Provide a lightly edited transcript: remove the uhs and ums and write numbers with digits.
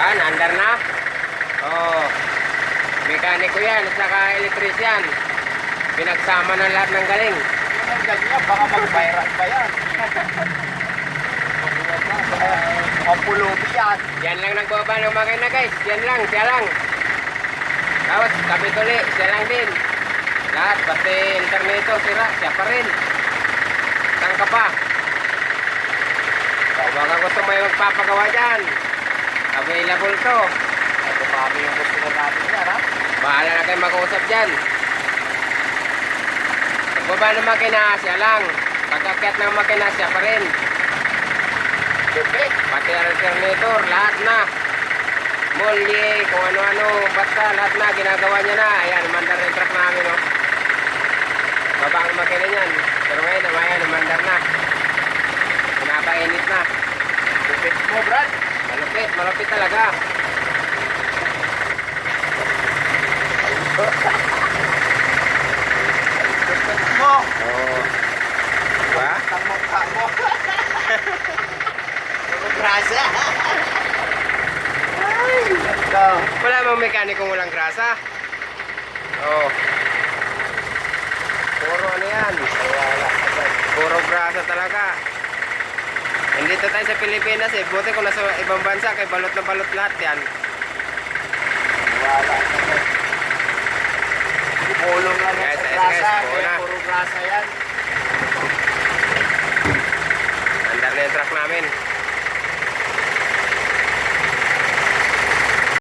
Yan, andar na. Oh. Mekaniko yan at saka elektrisyan. Pinagsama ng lahat ng galing. Yung ganyan, baka mag-viral pa yan. Ang pulubi yan. Yan lang nagbaba ng makina guys. Yan lang, siya lang. Tapos kabit uli, siya lang din. Lahat, pati interneto, sira, siya pa rin. Saan ka pa? O baka gusto mo yung magpapagawa dyan. Available to. At dumami yung gusto na natin yan, ha? Bahala na kayo mag-uusap dyan. Pagbaba ng makina, siya lang. Pagkakyat ng makina, siya pa rin. Depek. Pati alternator, lahat na. Molye, kung ano-ano, basta lahat na, ginagawa niya na. Ayan, mandar yung truck namin, oh. Baba ang makina niyan. Pero ngayon, ayan, mandar na. Pinapainit na. Depek mo, Brad. Malupit, malupit talaga. Depek mo. Oo. Diba? Ang mukha mo. Grasa. Ay, ganda. Wala mang mekanikong walang grasa. Oo. Puro ano yan. Wala. Puro grasa talaga. Nandito tayo sa Pilipinas eh. Buti kung nasa ibang bansa kay balot na balot lahat yan. Wala. Pulong lang Guys, sa guys, grasa. guys, Kaya puro grasa yan. Andar na yung truck namin.